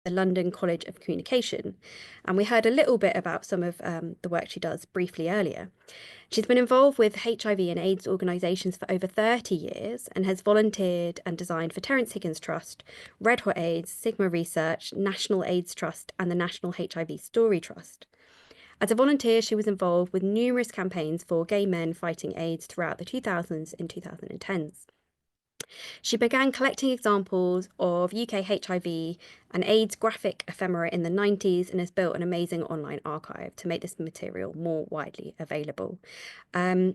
the London College of Communication. And we heard a little bit about some of the work she does briefly earlier. She's been involved with HIV and AIDS organisations for over 30 years and has volunteered and designed for Terrence Higgins Trust, Red Hot AIDS, Sigma Research, National AIDS Trust and the National HIV Story Trust. As a volunteer, she was involved with numerous campaigns for gay men fighting AIDS throughout the 2000s and 2010s. She began collecting examples of UK HIV and AIDS graphic ephemera in the 90s and has built an amazing online archive to make this material more widely available. So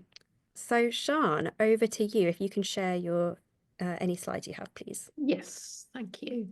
Siân, over to you. If you can share your any slides you have, please. Yes, thank you.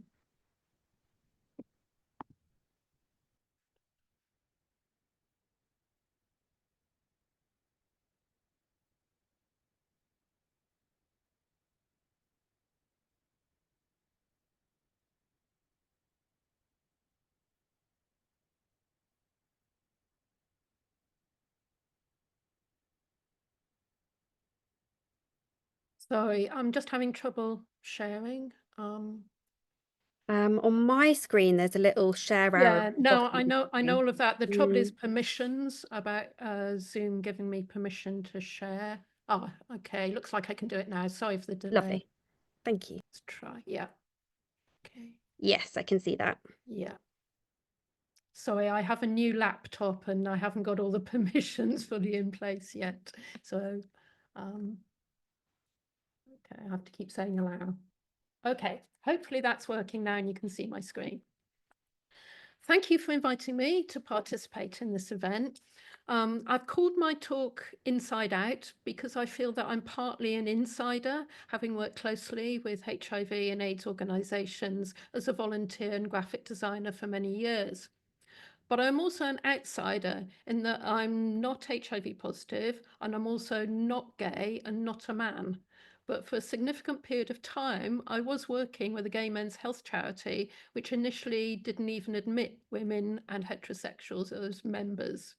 Sorry, I'm just having trouble sharing. On my screen, there's a little share arrow. Yeah, no, I know all of that. The trouble is permissions, about Zoom giving me permission to share. Oh, okay, looks like I can do it now. Sorry for the delay. Lovely, thank you. Let's try, yeah. Okay. Yes, I can see that. Yeah. Sorry, I have a new laptop and I haven't got all the permissions fully in place yet. So, okay, I have to keep saying allow. Okay, hopefully that's working now and you can see my screen. Thank you for inviting me to participate in this event. I've called my talk Inside Out because I feel that I'm partly an insider, having worked closely with HIV and AIDS organisations as a volunteer and graphic designer for many years. But I'm also an outsider in that I'm not HIV positive and I'm also not gay and not a man. But for a significant period of time, I was working with a gay men's health charity, which initially didn't even admit women and heterosexuals as members.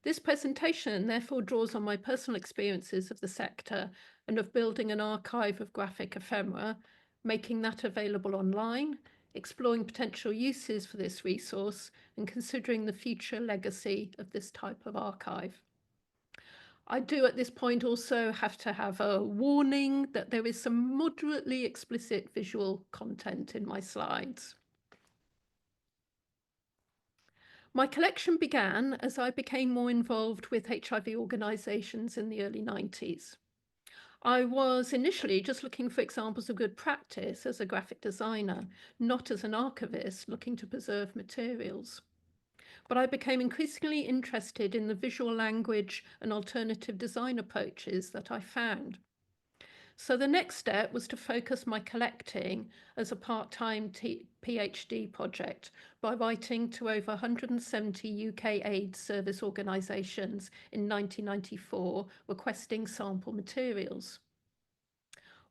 This presentation therefore draws on my personal experiences of the sector and of building an archive of graphic ephemera, making that available online, exploring potential uses for this resource, and considering the future legacy of this type of archive. I do at this point also have to have a warning that there is some moderately explicit visual content in my slides. My collection began as I became more involved with HIV organisations in the early 90s. I was initially just looking for examples of good practice as a graphic designer, not as an archivist looking to preserve materials. But I became increasingly interested in the visual language and alternative design approaches that I found. So the next step was to focus my collecting as a part-time PhD project by writing to over 170 UK AIDS service organisations in 1994 requesting sample materials.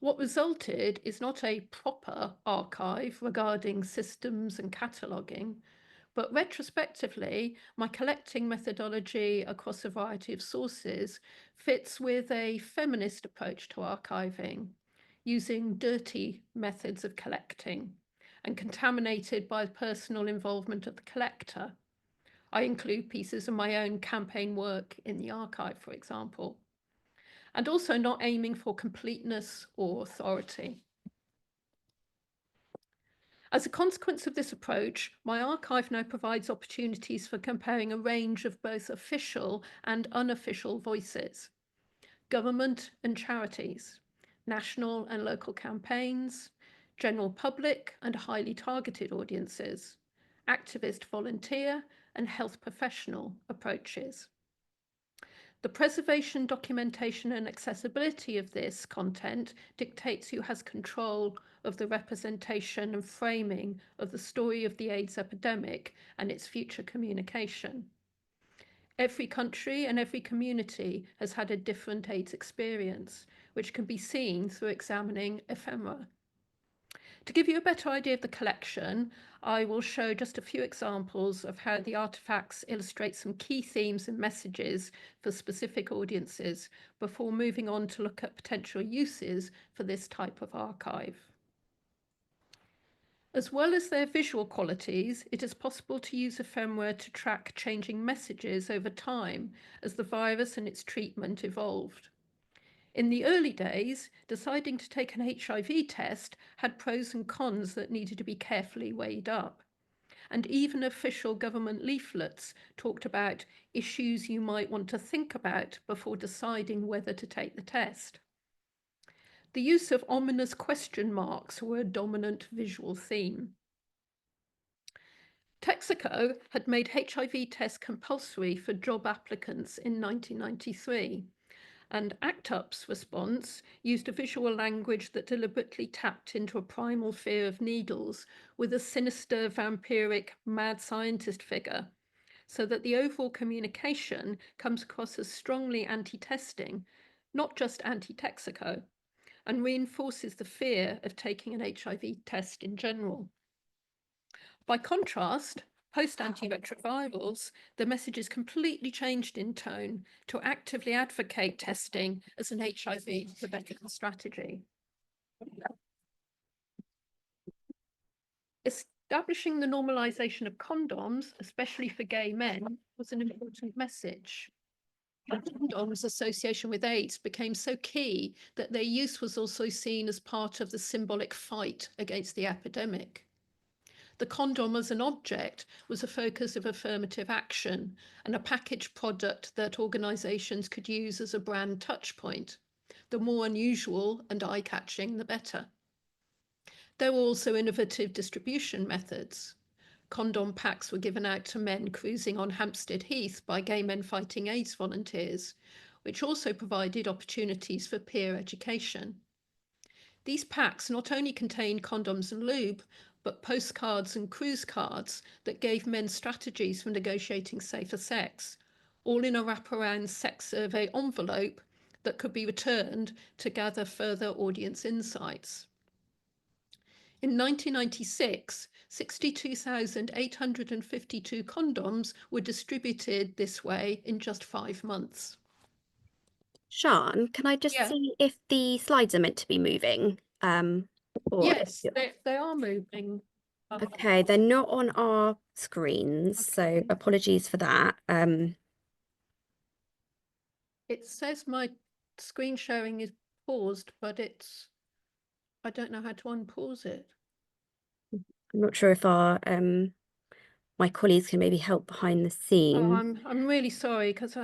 What resulted is not a proper archive regarding systems and cataloguing, but retrospectively, my collecting methodology across a variety of sources fits with a feminist approach to archiving, using dirty methods of collecting and contaminated by the personal involvement of the collector. I include pieces of my own campaign work in the archive, for example, and also not aiming for completeness or authority. As a consequence of this approach, my archive now provides opportunities for comparing a range of both official and unofficial voices, government and charities, national and local campaigns, general public and highly targeted audiences, activist volunteer and health professional approaches. The preservation, documentation and accessibility of this content dictates who has control of the representation and framing of the story of the AIDS epidemic and its future communication. Every country and every community has had a different AIDS experience, which can be seen through examining ephemera. To give you a better idea of the collection, I will show just a few examples of how the artifacts illustrate some key themes and messages for specific audiences before moving on to look at potential uses for this type of archive. As well as their visual qualities, it is possible to use ephemera to track changing messages over time as the virus and its treatment evolved. In the early days, deciding to take an HIV test had pros and cons that needed to be carefully weighed up. And even official government leaflets talked about issues you might want to think about before deciding whether to take the test. The use of ominous question marks were a dominant visual theme. Texaco had made HIV tests compulsory for job applicants in 1993, and ACT UP's response used a visual language that deliberately tapped into a primal fear of needles with a sinister, vampiric, mad scientist figure, so that the overall communication comes across as strongly anti-testing, not just anti-Texaco, and reinforces the fear of taking an HIV test in general. By contrast, post-antiretrovirals, the message is completely changed in tone to actively advocate testing as an HIV prevention strategy. Establishing the normalization of condoms, especially for gay men, was an important message. Condoms' association with AIDS became so key that their use was also seen as part of the symbolic fight against the epidemic. The condom as an object was a focus of affirmative action and a packaged product that organisations could use as a brand touchpoint. The more unusual and eye-catching, the better. There were also innovative distribution methods. Condom packs were given out to men cruising on Hampstead Heath by gay men fighting AIDS volunteers, which also provided opportunities for peer education. These packs not only contained condoms and lube, but postcards and cruise cards that gave men strategies for negotiating safer sex, all in a wraparound sex survey envelope that could be returned to gather further audience insights. In 1996, 62,852 condoms were distributed this way in just 5 months. Siân, can I just see if the slides are meant to be moving? Yes, they are moving. Okay, they're not on our screens, so apologies for that. It says my screen sharing is paused, but I don't know how to unpause it. I'm not sure if our my colleagues can maybe help behind the scenes. I'm really sorry because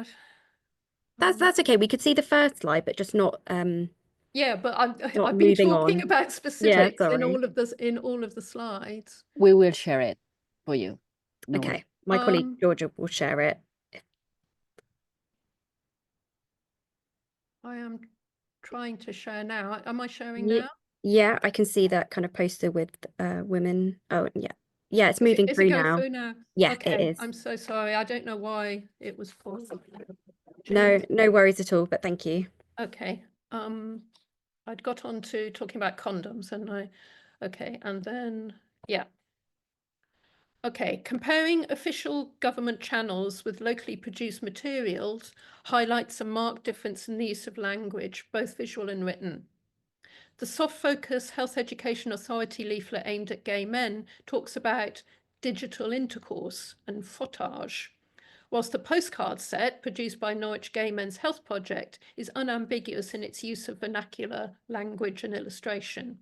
That's okay. We could see the first slide, but just not yeah, but not I've been moving talking on. about Yeah, specifics in sorry. all of the slides. We will share it for you. No Okay, worries. my colleague Georgia will share it. I am trying to share now. Am I sharing Yeah, now? yeah, I can see that kind of poster with women. Oh, yeah. Yeah, it's moving Is through it going now. through now? Yeah, Okay, it is. I'm so sorry. I don't know why it was paused. No worries at all, but thank you. Okay. I'd got on to talking about condoms and okay, and then, yeah. Okay, comparing official government channels with locally produced materials highlights a marked difference in the use of language, both visual and written. The Soft Focus Health Education Authority leaflet aimed at gay men talks about digital intercourse and frottage, whilst the postcard set produced by Norwich Gay Men's Health Project is unambiguous in its use of vernacular language and illustration.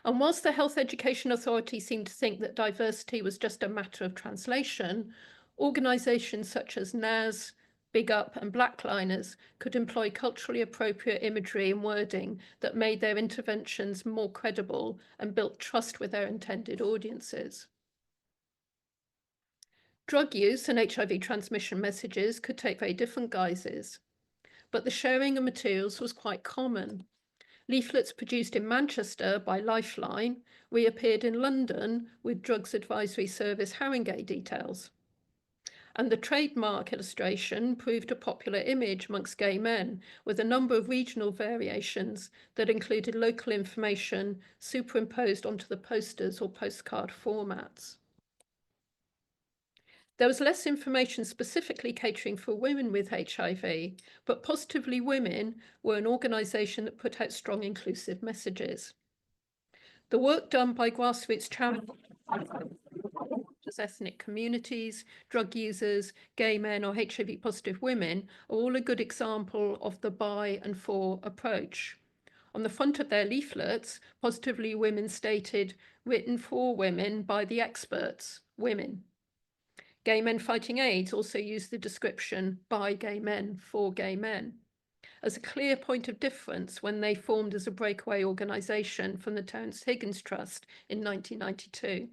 And whilst the Health Education Authority seemed to think that diversity was just a matter of translation, organisations such as NAS, Big Up and Blackliners could employ culturally appropriate imagery and wording that made their interventions more credible and built trust with their intended audiences. Drug use and HIV transmission messages could take very different guises, but the sharing of materials was quite common. Leaflets produced in Manchester by Lifeline reappeared in London with Drugs Advisory Service Haringey details. And the trademark illustration proved a popular image amongst gay men, with a number of regional variations that included local information superimposed onto the posters or postcard formats. There was less information specifically catering for women with HIV, but Positively Women were an organisation that put out strong inclusive messages. The work done by grassroots charities, ethnic communities, drug users, gay men or HIV positive women are all a good example of the by and for approach. On the front of their leaflets, Positively Women stated, written for women by the experts, women. Gay Men Fighting AIDS also used the description by gay men for gay men, as a clear point of difference when they formed as a breakaway organisation from the Terrence Higgins Trust in 1992.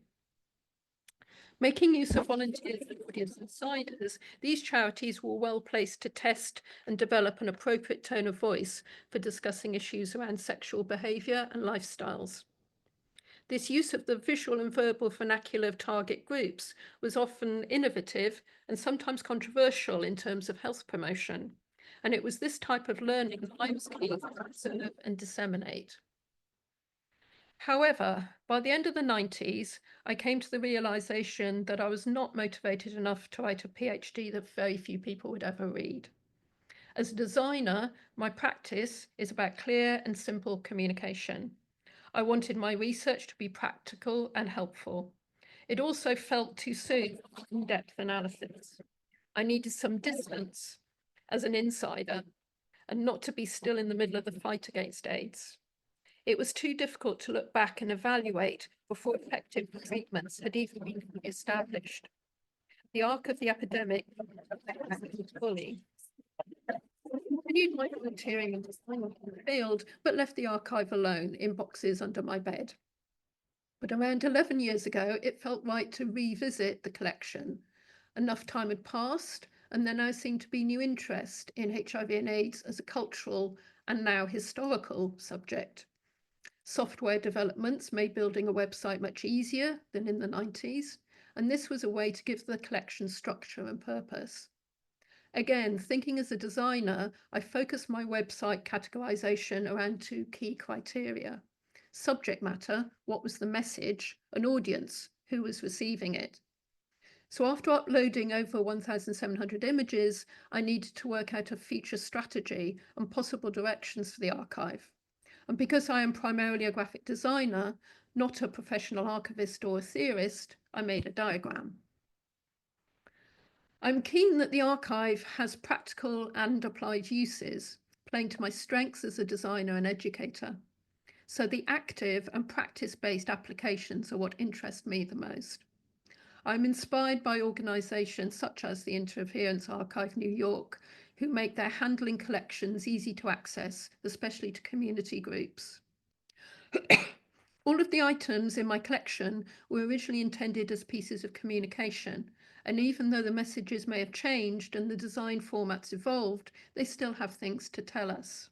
Making use of volunteers and audience insiders, these charities were well placed to test and develop an appropriate tone of voice for discussing issues around sexual behaviour and lifestyles. This use of the visual and verbal vernacular of target groups was often innovative and sometimes controversial in terms of health promotion. And it was this type of learning that I was keen to observe and disseminate. However, by the end of the 90s, I came to the realization that I was not motivated enough to write a PhD that very few people would ever read. As a designer, my practice is about clear and simple communication. I wanted my research to be practical and helpful. It also felt too soon for in-depth analysis. I needed some distance as an insider and not to be still in the middle of the fight against AIDS. It was too difficult to look back and evaluate before effective treatments had even been established. The arc of the epidemic fully. I continued my volunteering and design in the field, but left the archive alone in boxes under my bed. But around 11 years ago, it felt right to revisit the collection. Enough time had passed, and there now seemed to be new interest in HIV and AIDS as a cultural and now historical subject. Software developments made building a website much easier than in the 90s, and this was a way to give the collection structure and purpose. Again, thinking as a designer, I focused my website categorization around two key criteria: subject matter, what was the message, and audience, who was receiving it. So after uploading over 1,700 images, I needed to work out a feature strategy and possible directions for the archive. And because I am primarily a graphic designer, not a professional archivist or a theorist, I made a diagram. I'm keen that the archive has practical and applied uses, playing to my strengths as a designer and educator. So the active and practice-based applications are what interest me the most. I'm inspired by organisations such as the Interference Archive New York, who make their handling collections easy to access, especially to community groups. All of the items in my collection were originally intended as pieces of communication, and even though the messages may have changed and the design formats evolved, they still have things to tell us.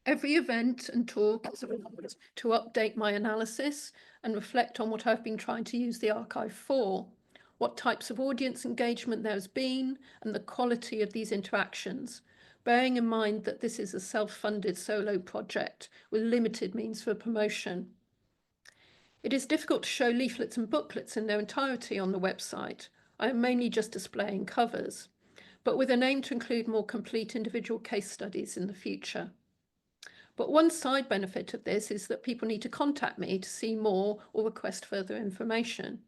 Every event and talk is a moment to update my analysis and reflect on what I've been trying to use the archive for, what types of audience engagement there has been, and the quality of these interactions, bearing in mind that this is a self-funded solo project with limited means for promotion. It is difficult to show leaflets and booklets in their entirety on the website. I am mainly just displaying covers, but with an aim to include more complete individual case studies in the future. But one side benefit of this is that people need to contact me to see more or request further information.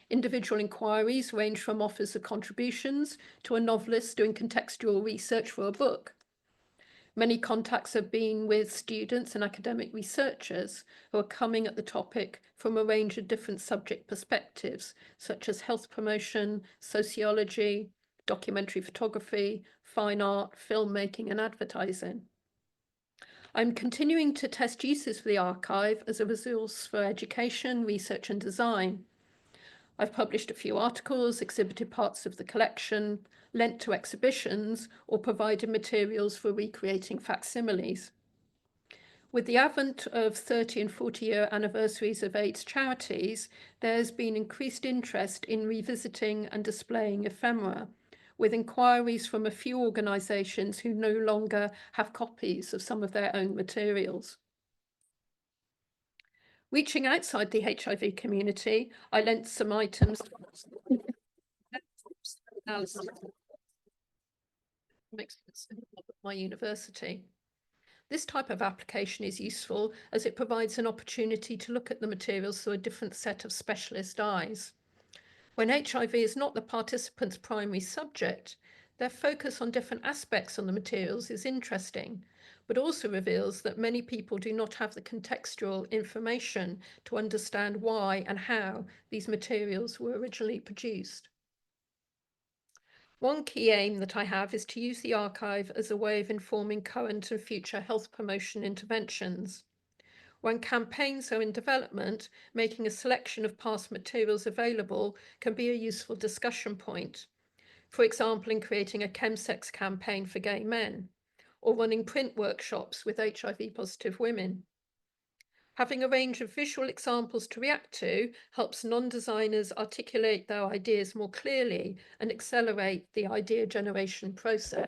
Individual inquiries range from offers of contributions to a novelist doing contextual research for a book. Many contacts have been with students and academic researchers who are coming at the topic from a range of different subject perspectives, such as health promotion, sociology, documentary photography, fine art, filmmaking, and advertising. I'm continuing to test uses for the archive as a resource for education, research, and design. I've published a few articles, exhibited parts of the collection, lent to exhibitions, or provided materials for recreating facsimiles. With the advent of 30 and 40-year anniversaries of AIDS charities, there's been increased interest in revisiting and displaying ephemera, with inquiries from a few organisations who no longer have copies of some of their own materials. Reaching outside the HIV community, I lent some items analysis at my university. This type of application is useful as it provides an opportunity to look at the materials through a different set of specialist eyes. When HIV is not the participant's primary subject, their focus on different aspects on the materials is interesting, but also reveals that many people do not have the contextual information to understand why and how these materials were originally produced. One key aim that I have is to use the archive as a way of informing current and future health promotion interventions. When campaigns are in development, making a selection of past materials available can be a useful discussion point. For example, in creating a chemsex campaign for gay men, or running print workshops with HIV-positive women. Having a range of visual examples to react to helps non-designers articulate their ideas more clearly and accelerate the idea generation process.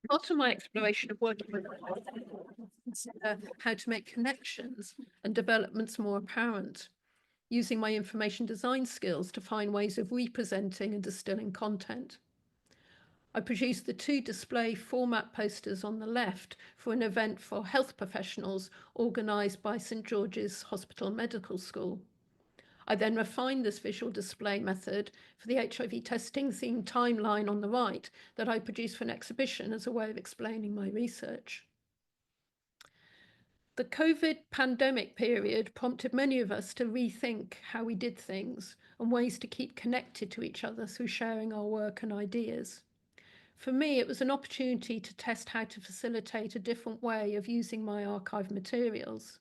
Part of my exploration of working with how to make connections and developments more apparent, using my information design skills to find ways of representing and distilling content. I produced the 2 display format posters on the left for an event for health professionals organised by St George's Hospital Medical School. I then refined this visual display method for the HIV testing themed timeline on the right that I produced for an exhibition as a way of explaining my research. The COVID pandemic period prompted many of us to rethink how we did things and ways to keep connected to each other through sharing our work and ideas. For me, it was an opportunity to test how to facilitate a different way of using my archive materials.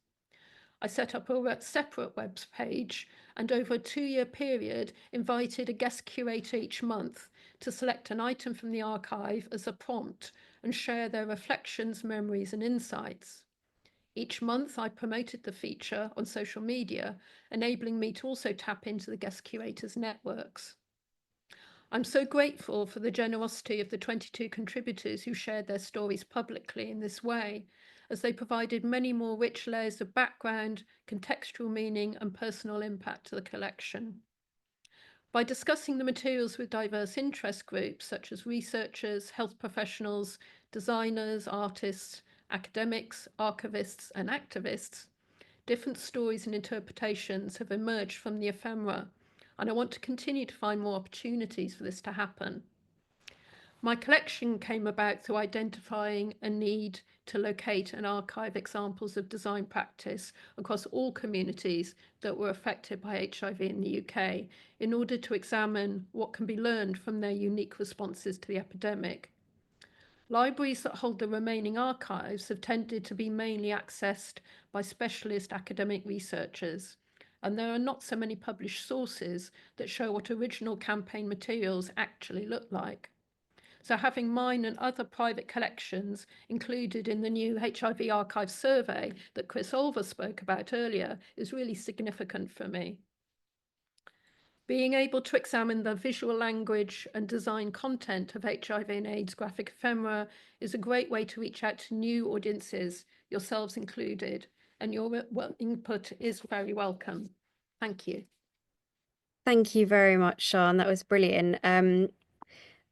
I set up a separate web page and over a 2-year period invited a guest curator each month to select an item from the archive as a prompt and share their reflections, memories, and insights. Each month I promoted the feature on social media, enabling me to also tap into the guest curators' networks. I'm so grateful for the generosity of the 22 contributors who shared their stories publicly in this way, as they provided many more rich layers of background, contextual meaning, and personal impact to the collection. By discussing the materials with diverse interest groups, such as researchers, health professionals, designers, artists, academics, archivists, and activists, different stories and interpretations have emerged from the ephemera, and I want to continue to find more opportunities for this to happen. My collection came about through identifying a need to locate and archive examples of design practice across all communities that were affected by HIV in the UK in order to examine what can be learned from their unique responses to the epidemic. Libraries that hold the remaining archives have tended to be mainly accessed by specialist academic researchers, and there are not so many published sources that show what original campaign materials actually look like. So having mine and other private collections included in the new HIV archive survey that Chris Olver spoke about earlier is really significant for me. Being able to examine the visual language and design content of HIV and AIDS graphic ephemera is a great way to reach out to new audiences, yourselves included, and your input is very welcome. Thank you. Thank you very much, Siân. That was brilliant.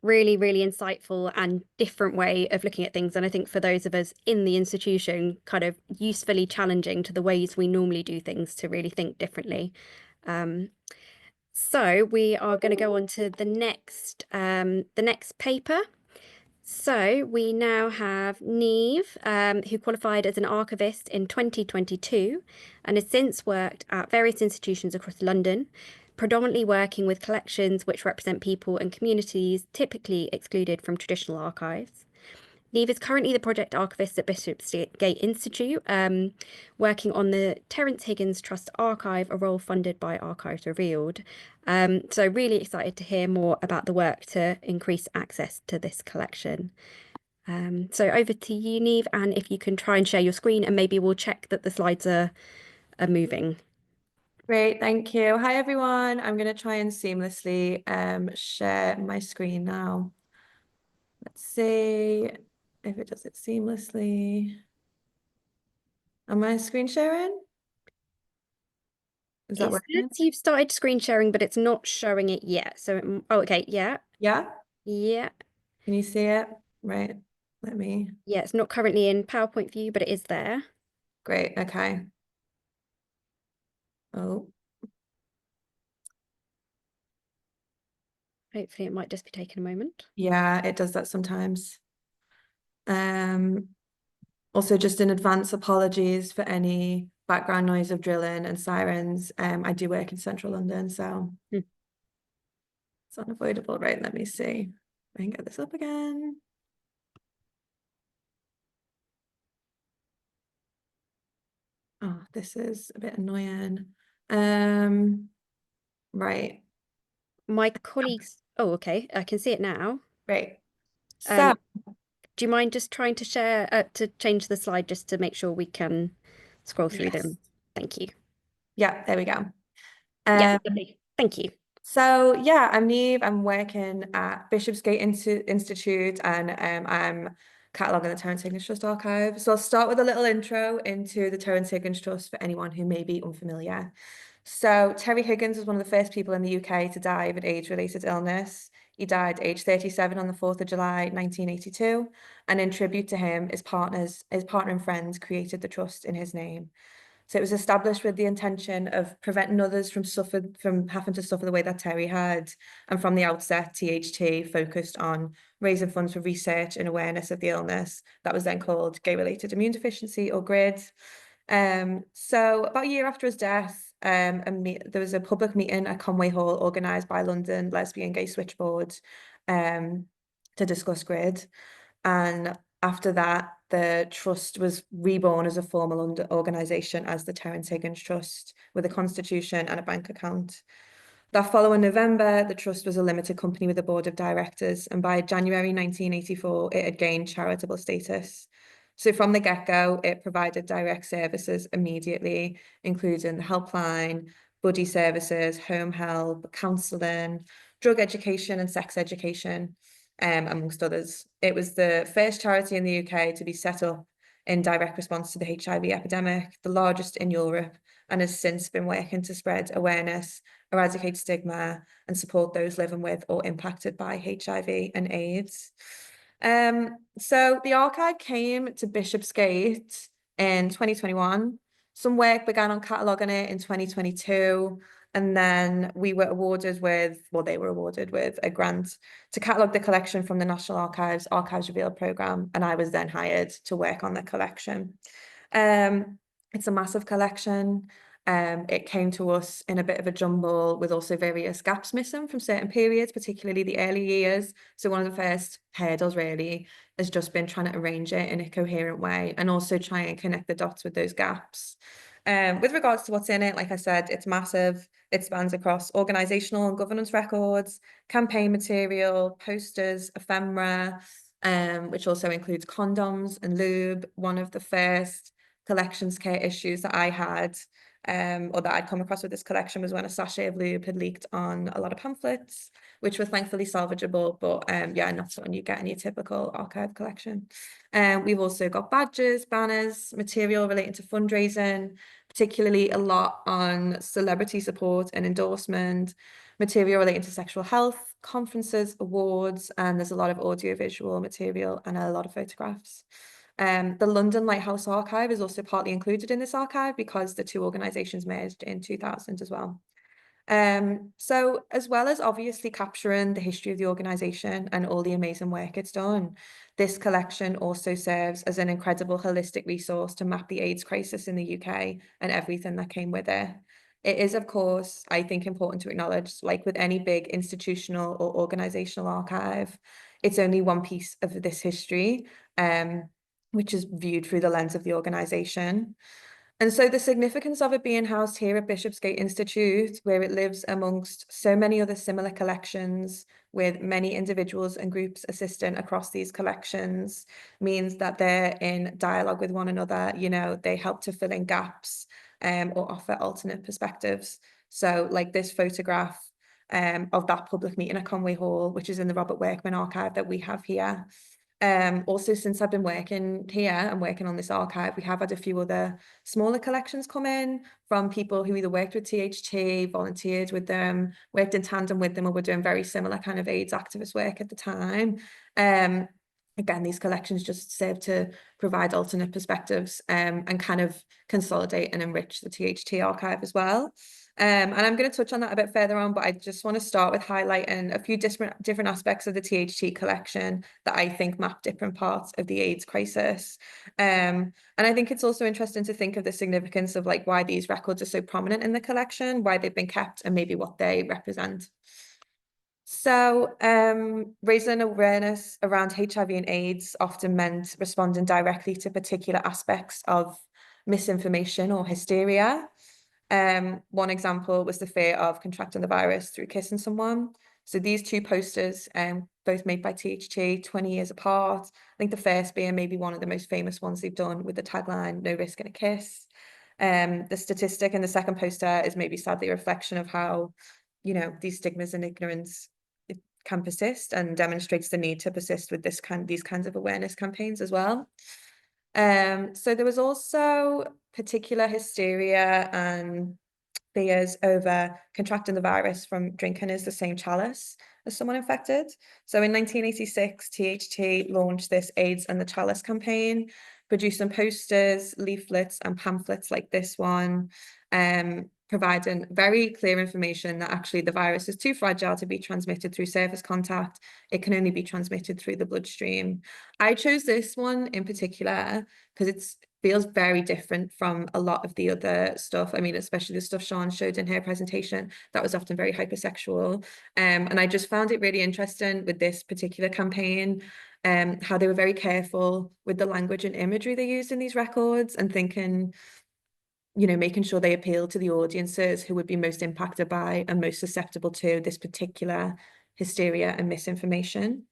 Really, really insightful and different way of looking at things. And I think for those of us in the institution, kind of usefully challenging to the ways we normally do things to really think differently. So we are going to go on to the next paper. So we now have Niamh, who qualified as an archivist in 2022 and has since worked at various institutions across London, predominantly working with collections which represent people and communities typically excluded from traditional archives. Niamh is currently the Project Archivist at Bishopsgate Institute, working on the Terrence Higgins Trust Archive, a role funded by Archives Revealed. So really excited to hear more about the work to increase access to this collection. So over to you, Niamh, and if you can try and share your screen and maybe we'll check that the slides are moving. Great, thank you. Hi, everyone. I'm going to try and seamlessly share my screen now. Let's see if it does it seamlessly. Am I screen sharing? Is that working? You've started screen sharing, but it's not showing it yet. So, oh, okay, yeah. Yeah? Yeah. Can you see it? Right. Let me, Yeah, it's not currently in PowerPoint view, but it is there. great, okay. Oh, Hopefully it might just be taking a moment. yeah, it does that sometimes. Also just in advance, apologies for any background noise of drilling and sirens. I do work in central London, so Hmm. it's unavoidable. Right, let me see. I can get this up again. Oh, this is a bit annoying. Right, My colleagues, oh, okay, I can see it now. great. So, Do you mind just trying to share, to change the slide just to make sure we can scroll through yes. them? Thank you. Yeah, there we go. Yeah, lovely. Thank you. So yeah, I'm Niamh. I'm working at Bishopsgate Institute, and I'm cataloguing the Terrence Higgins Trust Archive. So I'll start with a little intro into the Terrence Higgins Trust for anyone who may be unfamiliar. So Terry Higgins was one of the first people in the UK to die of an AIDS-related illness. He died aged 37 on the 4th of July, 1982, and in tribute to him, his partner and friends created the trust in his name. So it was established with the intention of preventing others from having to suffer the way that Terry had. And from the outset, THT focused on raising funds for research and awareness of the illness that was then called gay-related immune deficiency, or GRID. So about a year after his death, there was a public meeting at Conway Hall organised by London Lesbian Gay Switchboard to discuss GRID. And after that, the trust was reborn as a formal organisation as the Terrence Higgins Trust, with a constitution and a bank account. That following November, the trust was a limited company with a board of directors, and by January 1984, it had gained charitable status. So from the get-go, it provided direct services immediately, including the helpline, buddy services, home help, counselling, drug education and sex education, amongst others. It was the first charity in the UK to be set up in direct response to the HIV epidemic, the largest in Europe, and has since been working to spread awareness, eradicate stigma, and support those living with or impacted by HIV and AIDS. So the archive came to Bishopsgate in 2021. Some work began on cataloguing it in 2022. And then they were awarded with a grant to catalogue the collection from the National Archives Archives Revealed programme. And I was then hired to work on the collection. It's a massive collection. It came to us in a bit of a jumble with also various gaps missing from certain periods, particularly the early years. So one of the first hurdles really has just been trying to arrange it in a coherent way and also try and connect the dots with those gaps. With regards to what's in it, like I said, it's massive. It spans across organisational and governance records, campaign material, posters, ephemera, which also includes condoms and lube. One of the first collections care issues that I had, or that I'd come across with this collection, was when a sachet of lube had leaked on a lot of pamphlets, which were thankfully salvageable, but yeah, not something you get in your typical archive collection. We've also got badges, banners, material relating to fundraising, particularly a lot on celebrity support and endorsement, material relating to sexual health, conferences, awards, and there's a lot of audiovisual material and a lot of photographs. The London Lighthouse Archive is also partly included in this archive because the two organisations merged in 2000 as well. So as well as obviously capturing the history of the organisation and all the amazing work it's done, this collection also serves as an incredible holistic resource to map the AIDS crisis in the UK and everything that came with it. It is, of course, I think, important to acknowledge, like with any big institutional or organisational archive, it's only one piece of this history, which is viewed through the lens of the organisation. And so the significance of it being housed here at Bishopsgate Institute, where it lives amongst so many other similar collections, with many individuals and groups assisting across these collections, means that they're in dialogue with one another. You know, they help to fill in gaps or offer alternate perspectives. So like this photograph of that public meeting at Conway Hall, which is in the Robert Workman archive that we have here. Also, since I've been working here and working on this archive, we have had a few other smaller collections come in from people who either worked with THT, volunteered with them, worked in tandem with them, or were doing very similar kind of AIDS activist work at the time. again, these collections just serve to provide alternate perspectives and kind of consolidate and enrich the THT archive as well. And I'm going to touch on that a bit further on, but I just want to start with highlighting a few different aspects of the THT collection that I think map different parts of the AIDS crisis. And I think it's also interesting to think of the significance of like why these records are so prominent in the collection, why they've been kept, and maybe what they represent. So raising awareness around HIV and AIDS often meant responding directly to particular aspects of misinformation or hysteria. One example was the fear of contracting the virus through kissing someone. So these two posters, both made by THT, 20 years apart. I think the first being maybe one of the most famous ones they've done, with the tagline, "No risk in a kiss." The statistic in the second poster is maybe sadly a reflection of how, you know, these stigmas and ignorance can persist, and demonstrates the need to persist with these kinds of awareness campaigns as well. So there was also particular hysteria and fears over contracting the virus from drinking as the same chalice as someone infected. So in 1986, THT launched this AIDS and the Chalice campaign, producing posters, leaflets, and pamphlets like this one, providing very clear information that actually the virus is too fragile to be transmitted through surface contact. It can only be transmitted through the bloodstream. I chose this one in particular because it feels very different from a lot of the other stuff. I mean, especially the stuff Siân showed in her presentation, that was often very hypersexual. And I just found it really interesting with this particular campaign, how they were very careful with the language and imagery they used in these records, and thinking, you know, making sure they appeal to the audiences who would be most impacted by and most susceptible to this particular hysteria and misinformation.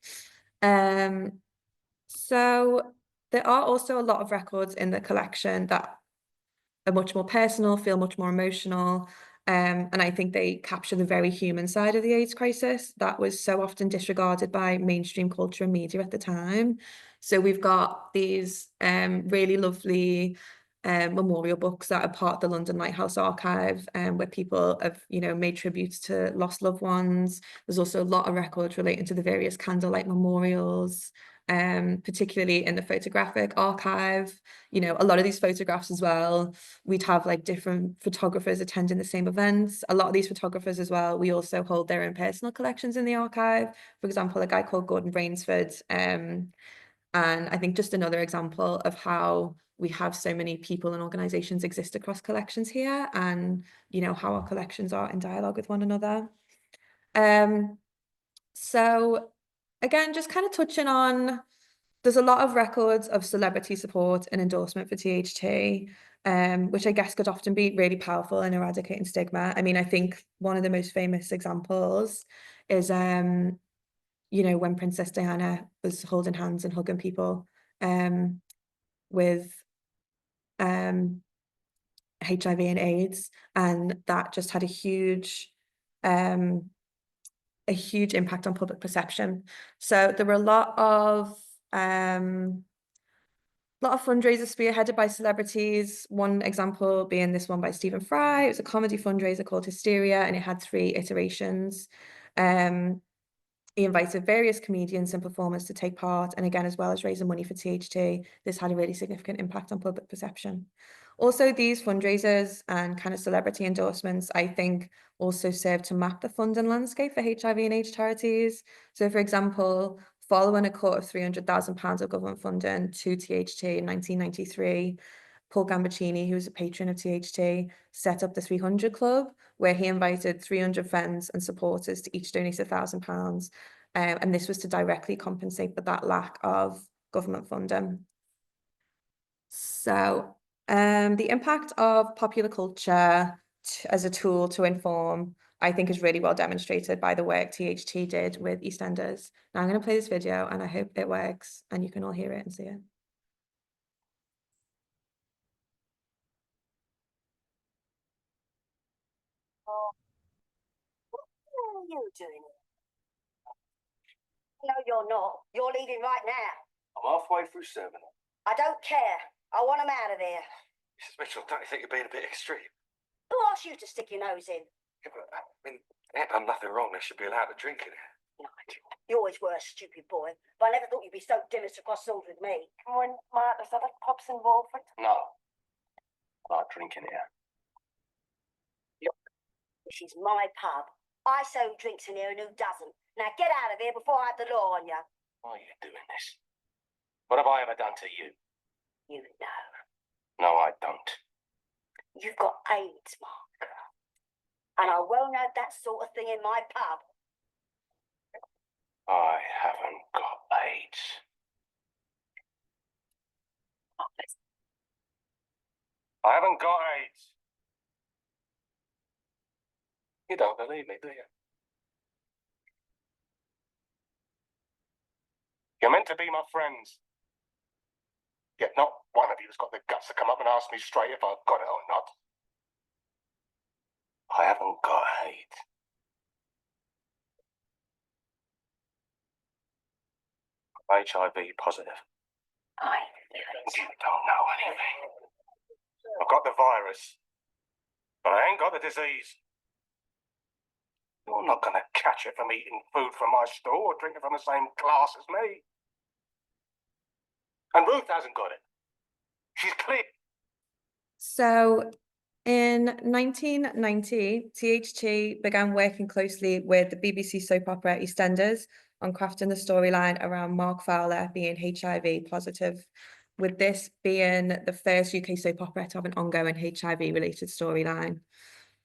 So there are also a lot of records in the collection that are much more personal, feel much more emotional, and I think they capture the very human side of the AIDS crisis that was so often disregarded by mainstream culture and media at the time. So we've got these really lovely memorial books that are part of the London Lighthouse Archive, where people have, you know, made tributes to lost loved ones. There's also a lot of records relating to the various candlelight memorials, particularly in the photographic archive. You know, a lot of these photographs as well, we'd have like different photographers attending the same events. A lot of these photographers as well, we also hold their own personal collections in the archive. For example, a guy called Gordon Brainsford. And I think just another example of how we have so many people and organizations exist across collections here, and, you know, how our collections are in dialogue with one another. So again, just kind of touching on, there's a lot of records of celebrity support and endorsement for THT, which I guess could often be really powerful in eradicating stigma. I mean, I think one of the most famous examples is, you know, when Princess Diana was holding hands and hugging people with HIV and AIDS, and that just had a huge impact on public perception. So there were a lot of fundraisers spearheaded by celebrities. One example being this one by Stephen Fry. It was a comedy fundraiser called Hysteria, and it had 3 iterations. He invited various comedians and performers to take part, and again, as well as raising money for THT, this had a really significant impact on public perception. Also, these fundraisers and kind of celebrity endorsements, I think, also serve to map the funding landscape for HIV and AIDS charities. So, for example, following a cut of £300,000 of government funding to THT in 1993, Paul Gambaccini, who was a patron of THT, set up the 300 Club, where he invited 300 friends and supporters to each donate £1,000. And this was to directly compensate for that lack of government funding. So the impact of popular culture as a tool to inform, I think, is really well demonstrated by the work THT did with EastEnders. Now I'm going to play this video, and I hope it works and you can all hear it and see it. What are you doing? No, you're not. You're leaving right now. I'm halfway through serving them. I don't care. I want them out of there. Mrs. Mitchell, don't you think you're being a bit extreme? Who asked you to stick your nose in? Yeah, but, I mean, they've done nothing wrong. They should be allowed to drink in it. Nigel, you always were a stupid boy, but I never thought you'd be so dim as to cross swords with me. Come on, Mark, there's other pubs in Walford. No. I'm not drinking here. This is my pub. I say who drinks in here and who doesn't. Now get out of here before I have the law on you. Why are you doing this? What have I ever done to you? You know. No, I don't. You've got AIDS, Mark. And I won't have that sort of thing in my pub. I haven't got AIDS. I haven't got AIDS. You don't believe me, do you? You're meant to be my friends. Yet not one of you has got the guts to come up and ask me straight if I've got it or not. I haven't got AIDS. I'm HIV positive. I knew it. You don't know anything. I've got the virus, but I ain't got the disease. You're not going to catch it from eating food from my store or drinking from the same glass as me. And Ruth hasn't got it. She's clear. So in 1990, THT began working closely with the BBC soap opera EastEnders on crafting the storyline around Mark Fowler being HIV positive, with this being the first UK soap opera to have an ongoing HIV-related storyline.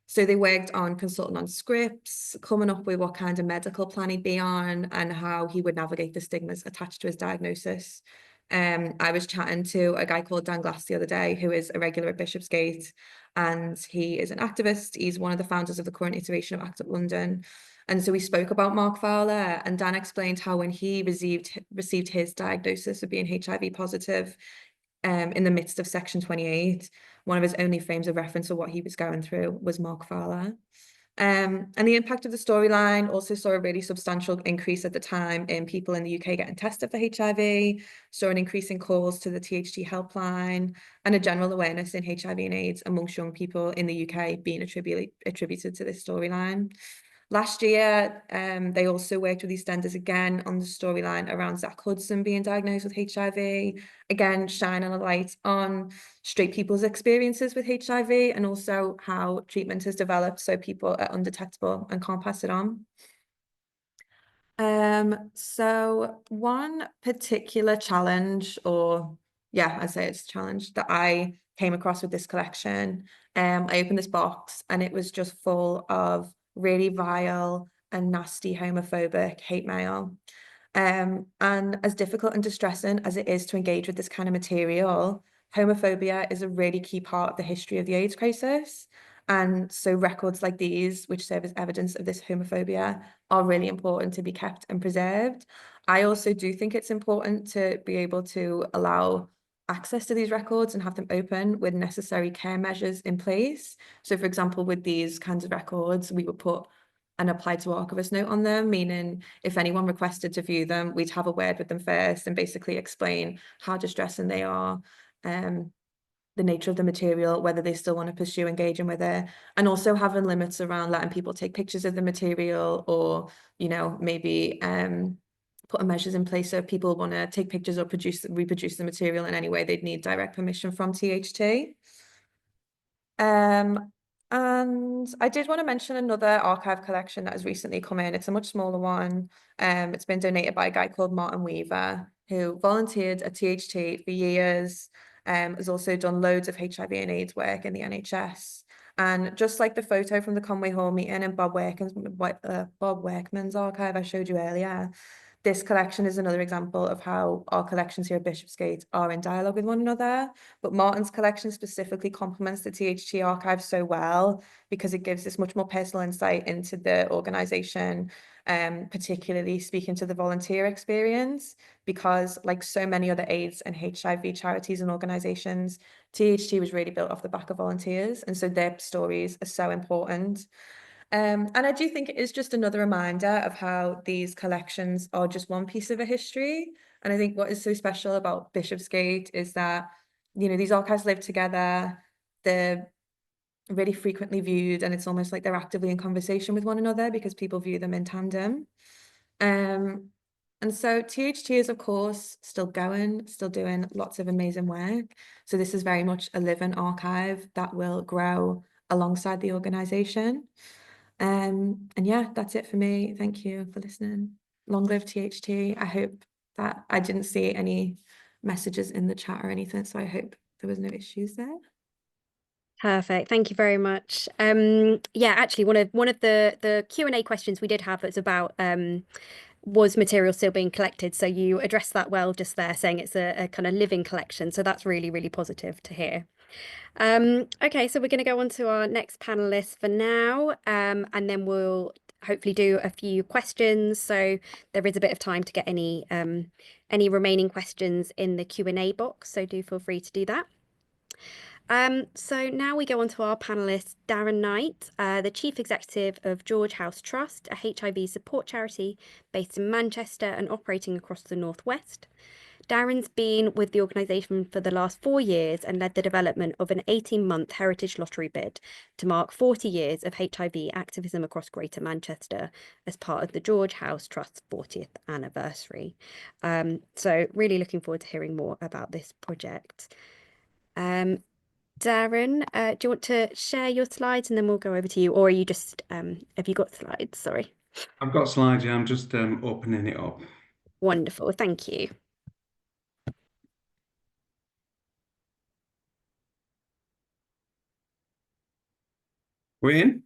So they worked on consulting on scripts, coming up with what kind of medical plan he'd be on and how he would navigate the stigmas attached to his diagnosis. I was chatting to a guy called Dan Glass the other day, who is a regular at Bishopsgate, and he is an activist. He's one of the founders of the current iteration of ACT UP London. And so we spoke about Mark Fowler, and Dan explained how when he received his diagnosis of being HIV positive, in the midst of Section 28, one of his only frames of reference of what he was going through was Mark Fowler. And the impact of the storyline also saw a really substantial increase at the time in people in the UK getting tested for HIV, saw an increase in calls to the THT helpline, and a general awareness in HIV and AIDS amongst young people in the UK being attributed to this storyline. Last year, they also worked with EastEnders again on the storyline around Zach Hudson being diagnosed with HIV, again shining a light on straight people's experiences with HIV and also how treatment has developed so people are undetectable and can't pass it on. So one particular challenge, or yeah, I'd say it's a challenge that I came across with this collection. I opened this box and it was just full of really vile and nasty homophobic hate mail. And as difficult and distressing as it is to engage with this kind of material, homophobia is a really key part of the history of the AIDS crisis. And so records like these, which serve as evidence of this homophobia, are really important to be kept and preserved. I also do think it's important to be able to allow access to these records and have them open with necessary care measures in place. So for example, with these kinds of records, we would put an applied to archivist note on them, meaning if anyone requested to view them, we'd have a word with them first and basically explain how distressing they are, the nature of the material, whether they still want to pursue engaging with it, and also having limits around letting people take pictures of the material, or, you know, maybe putting measures in place so if people want to take pictures or reproduce the material in any way, they'd need direct permission from THT. And I did want to mention another archive collection that has recently come in. It's a much smaller one. It's been donated by a guy called Martin Weaver, who volunteered at THT for years, has also done loads of HIV and AIDS work in the NHS. And just like the photo from the Conway Hall meeting and Bob Workman's archive I showed you earlier, this collection is another example of how our collections here at Bishopsgate are in dialogue with one another. But Martin's collection specifically complements the THT archive so well because it gives this much more personal insight into the organisation, particularly speaking to the volunteer experience, because like so many other AIDS and HIV charities and organisations, THT was really built off the back of volunteers, and so their stories are so important. And I do think it is just another reminder of how these collections are just one piece of a history. And I think what is so special about Bishopsgate is that, you know, these archives live together, they're really frequently viewed, and it's almost like they're actively in conversation with one another because people view them in tandem. And so THT is, of course, still going, still doing lots of amazing work. So this is very much a living archive that will grow alongside the organisation. And yeah, that's it for me. Thank you for listening. Long live THT. I hope that I didn't see any messages in the chat or anything, so I hope there was no issues there. Perfect. Thank you very much. Yeah, actually, one of the Q&A questions we did have was about was material still being collected? So you addressed that well just there, saying it's a kind of living collection. So that's really, really positive to hear. Okay, so we're going to go on to our next panelist for now, and then we'll hopefully do a few questions. So there is a bit of time to get any remaining questions in the Q&A box. So do feel free to do that. So now we go on to our panelist, Darren Knight, the Chief Executive of George House Trust, a HIV support charity based in Manchester and operating across the Northwest. Darren's been with the organisation for the last 4 years and led the development of an 18-month heritage lottery bid to mark 40 years of HIV activism across Greater Manchester as part of the George House Trust's 40th anniversary. So really looking forward to hearing more about this project. Darren, do you want to share your slides and then we'll go over to you, or are you just, have you got slides? Sorry. I've got slides, yeah, I'm just opening it up. Wonderful, thank you. We're in?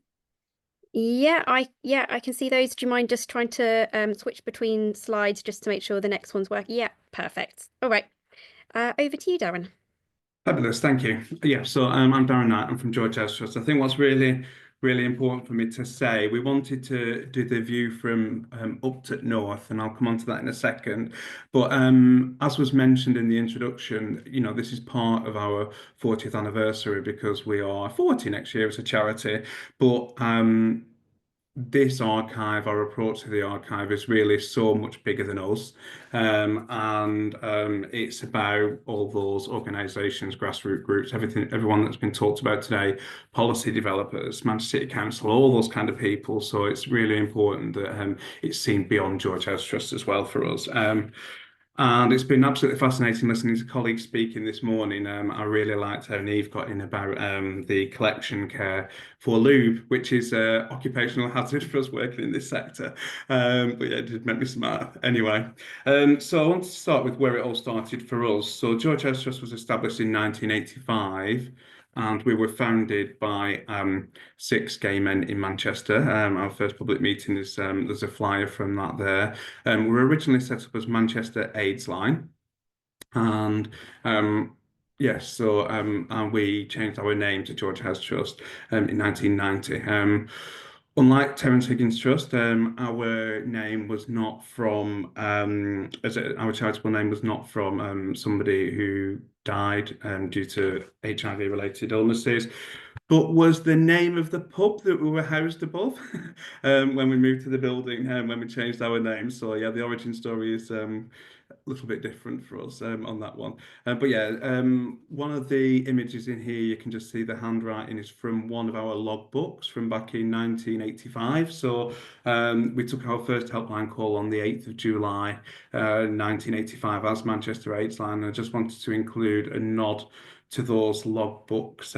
Yeah, I can see those. Do you mind just trying to switch between slides just to make sure the next one's working? Yeah, perfect. All right. Over to you, Darren. Fabulous, thank you. Yeah, so I'm Darren Knight, I'm from George House Trust. I think what's really important for me to say, we wanted to do the view from up to north, and I'll come on to that in a second. But as was mentioned in the introduction, you know, this is part of our 40th anniversary because we are 40 next year as a charity. But this archive, our approach to the archive is really so much bigger than us. It's about all those organisations, grassroots groups, everyone that's been talked about today, policy developers, Manchester City Council, all those kind of people. So it's really important that it's seen beyond George House Trust as well for us. And it's been absolutely fascinating listening to colleagues speaking this morning. I really liked how Niamh got in about the collection care for lube, which is an occupational hazard for us working in this sector. But yeah, it did make me smart. Anyway, so I want to start with where it all started for us. So George House Trust was established in 1985. And we were founded by 6 gay men in Manchester. Our first public meeting is, there's a flyer from that there. We were originally set up as Manchester AIDS Line. And yes, so and we changed our name to George House Trust in 1990. Unlike Terrence Higgins Trust, our name was not from, our charitable name was not from somebody who died due to HIV-related illnesses, but was the name of the pub that we were housed above when we moved to the building when we changed our name. So yeah, the origin story is a little bit different for us on that one. But yeah, one of the images in here, you can just see the handwriting is from one of our logbooks from back in 1985. So we took our first helpline call on the 8th of July 1985 as Manchester AIDS Line. I just wanted to include a nod to those logbooks,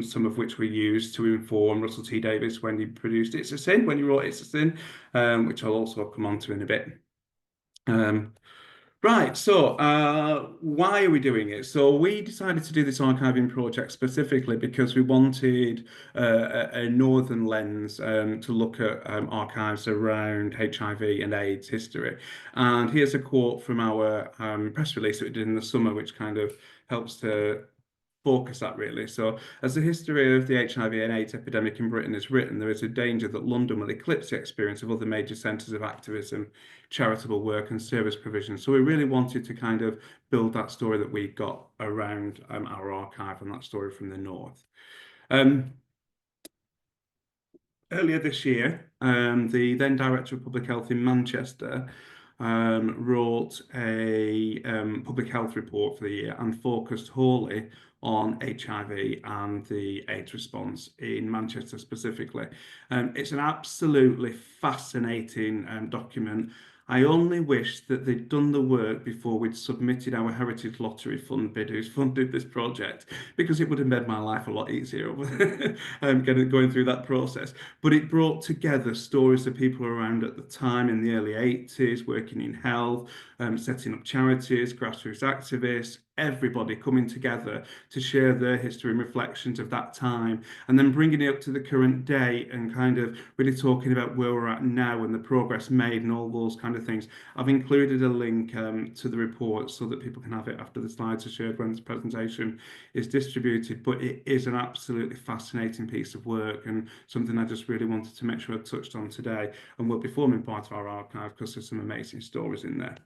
some of which we used to inform Russell T Davies when he produced It's a Sin, when he wrote It's a Sin, which I'll also come on to in a bit. Right, so why are we doing it? So we decided to do this archiving project specifically because we wanted a northern lens to look at archives around HIV and AIDS history. And here's a quote from our press release that we did in the summer, which kind of helps to focus that really. So as the history of the HIV and AIDS epidemic in Britain is written, there is a danger that London will eclipse the experience of other major centres of activism, charitable work and service provision. So we really wanted to kind of build that story that we got around our archive and that story from the north. Earlier this year, the then Director of Public Health in Manchester wrote a public health report for the year and focused wholly on HIV and the AIDS response in Manchester specifically. It's an absolutely fascinating document. I only wish that they'd done the work before we'd submitted our Heritage Lottery Fund bid who's funded this project, because it would have made my life a lot easier going through that process. But it brought together stories of people around at the time in the early 80s, working in health, setting up charities, grassroots activists, everybody coming together to share their history and reflections of that time, and then bringing it up to the current day and kind of really talking about where we're at now and the progress made and all those kind of things. I've included a link to the report so that people can have it after the slides are shared when this presentation is distributed, but it is an absolutely fascinating piece of work and something I just really wanted to make sure I touched on today, and will be forming part of our archive because there's some amazing stories in there.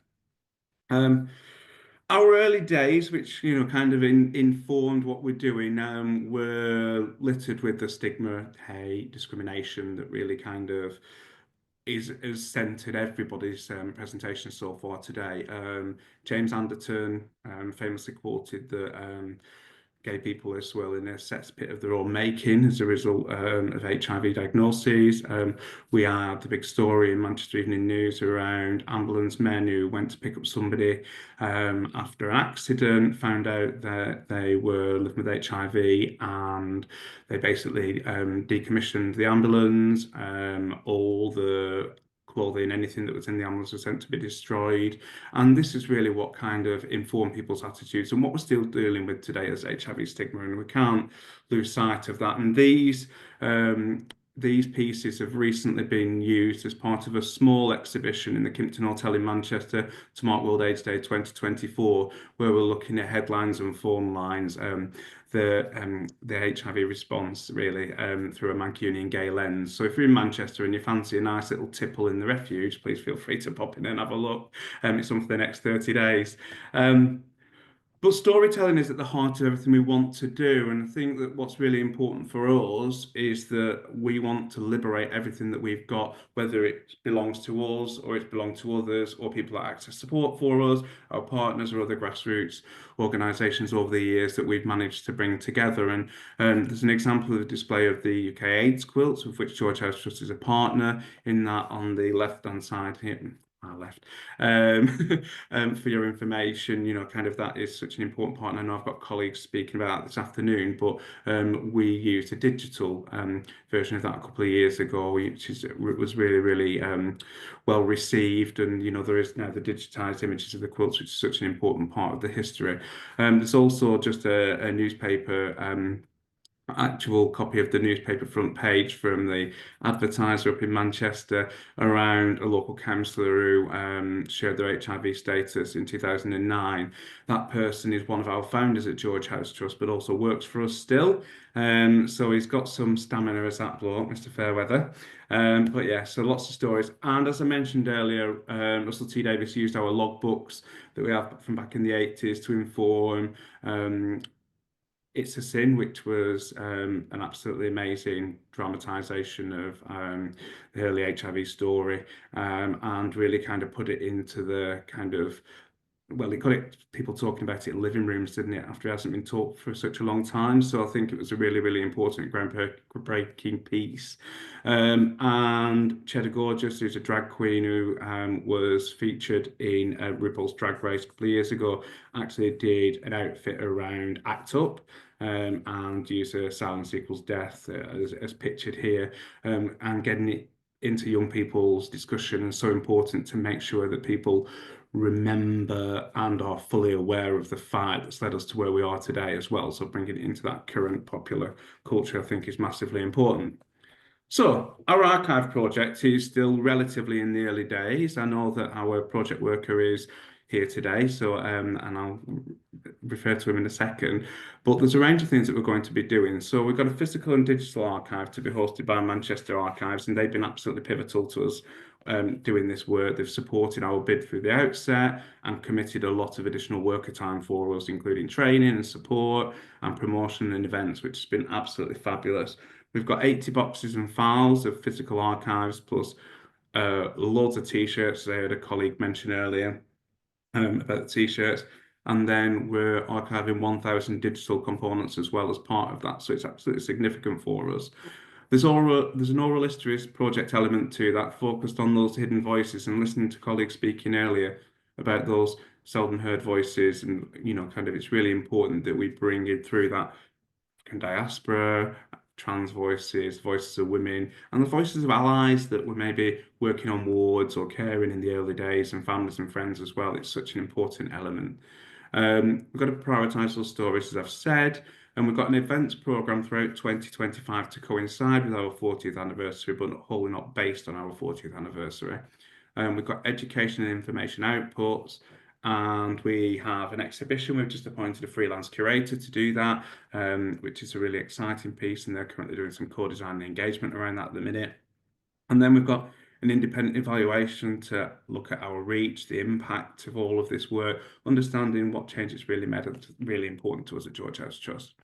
Our early days, which kind of informed what we're doing, were littered with the stigma, hate, discrimination that really kind of is centered everybody's presentation so far today. James Anderton famously quoted that gay people are still in a cesspit of their own making as a result of HIV diagnoses. We had the big story in Manchester Evening News around ambulance men who went to pick up somebody after an accident, found out that they were living with HIV, and they basically decommissioned the ambulance. All the clothing, anything that was in the ambulance was sent to be destroyed. And this is really what kind of informed people's attitudes and what we're still dealing with today as HIV stigma, and we can't lose sight of that. And these pieces have recently been used as part of a small exhibition in the Kimpton Hotel in Manchester to mark World AIDS Day 2024, where we're looking at headlines and phone lines, the HIV response really through a Mancunian gay lens. So if you're in Manchester and you fancy a nice little tipple in the refuge, please feel free to pop in and have a look. It's on for the next 30 days. But storytelling is at the heart of everything we want to do. And I think that what's really important for us is that we want to liberate everything that we've got, whether it belongs to us or it belongs to others, or people that access support for us, our partners or other grassroots organisations over the years that we've managed to bring together. And there's an example of a display of the UK AIDS quilts, of which George House Trust is a partner, in that on the left-hand side here, left for your information, kind of that is such an important part. And I know I've got colleagues speaking about that this afternoon, but we used a digital version of that a couple of years ago, which was really well received. And there is now the digitized images of the quilts, which is such an important part of the history. There's also just a newspaper actual copy of the newspaper front page from the Advertiser up in Manchester around a local councillor who shared their HIV status in 2009. That person is one of our founders at George House Trust, but also works for us still. So he's got some stamina as that bloke, Mr. Fairweather. But yeah, so lots of stories. And as I mentioned earlier, Russell T Davies used our logbooks that we have from back in the 80s to inform It's a Sin, which was an absolutely amazing dramatisation of the early HIV story, and really kind of put it into the kind of, well, it got people talking about it in living rooms, didn't it, after it hasn't been taught for such a long time. So I think it was a really important groundbreaking piece. And Cheddar Gorgeous, who's a drag queen who was featured in RuPaul's Drag Race a couple of years ago, actually did an outfit around ACT UP, and use silence equals death as pictured here, and getting it into young people's discussion is so important to make sure that people remember and are fully aware of the fight that's led us to where we are today as well. So bringing it into that current popular culture, I think, is massively important. So our archive project is still relatively in the early days. I know that our project worker is here today, so and I'll refer to him in a second, but there's a range of things that we're going to be doing. So we've got a physical and digital archive to be hosted by Manchester Archives, and they've been absolutely pivotal to us doing this work. They've supported our bid through the outset and committed a lot of additional worker time for us, including training and support and promotion and events, which has been absolutely fabulous. We've got 80 boxes and files of physical archives, plus loads of t-shirts. I heard a colleague mention earlier about the t-shirts. And then we're archiving 1,000 digital components as well as part of that. So it's absolutely significant for us. There's an oral histories project element to that, focused on those hidden voices and listening to colleagues speaking earlier about those seldom heard voices. And, you know, kind of it's really important that we bring it through that diaspora, trans voices, voices of women, and the voices of allies that were maybe working on wards or caring in the early days, and families and friends as well. It's such an important element. We've got to prioritise those stories, as I've said, and we've got an events programme throughout 2025 to coincide with our 40th anniversary, but wholly not based on our 40th anniversary. We've got education and information outputs, and we have an exhibition. We've just appointed a freelance curator to do that, which is a really exciting piece, and they're currently doing some co-design and engagement around that at the minute. And then we've got an independent evaluation to look at our reach, the impact of all of this work, understanding what changes really mattered, really important to us at George House Trust.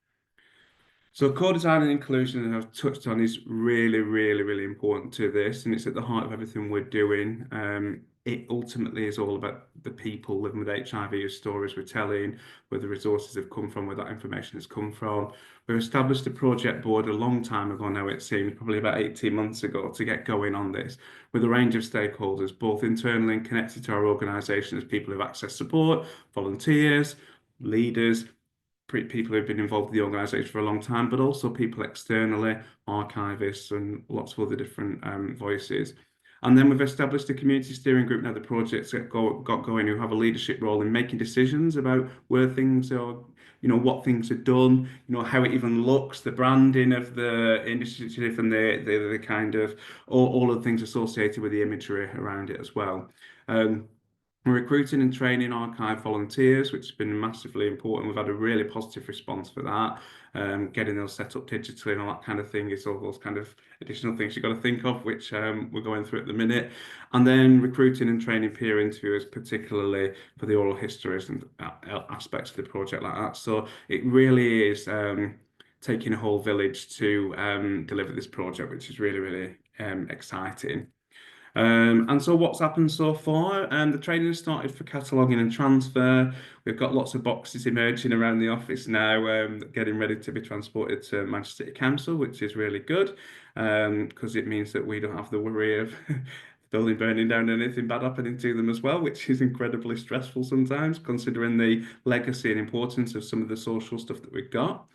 So co-design and inclusion, as I've touched on, is really, really, really important to this, and it's at the heart of everything we're doing. It ultimately is all about the people living with HIV, whose stories we're telling, where the resources have come from, where that information has come from. We established a project board a long time ago now, it seems, probably about 18 months ago, to get going on this, with a range of stakeholders, both internally and connected to our organisation as people who've accessed support, volunteers, leaders, people who've been involved with the organisation for a long time, but also people externally, archivists and lots of other different voices. And then we've established a community steering group now. The project's got going, who have a leadership role in making decisions about where things are, you know, what things are done, you know, how it even looks, the branding of the initiative, and the kind of all of the things associated with the imagery around it as well. We're recruiting and training archive volunteers, which has been massively important. We've had a really positive response for that. Getting those set up digitally and all that kind of thing is all those kind of additional things you've got to think of, which we're going through at the minute. And then recruiting and training peer interviewers, particularly for the oral histories and aspects of the project like that. So it really is taking a whole village to deliver this project, which is really, really exciting. And so what's happened so far? The training has started for cataloguing and transfer. We've got lots of boxes emerging around the office now, getting ready to be transported to Manchester City Council, which is really good, because it means that we don't have the worry of the building burning down and anything bad happening to them as well, which is incredibly stressful sometimes, considering the legacy and importance of some of the social stuff that we've got.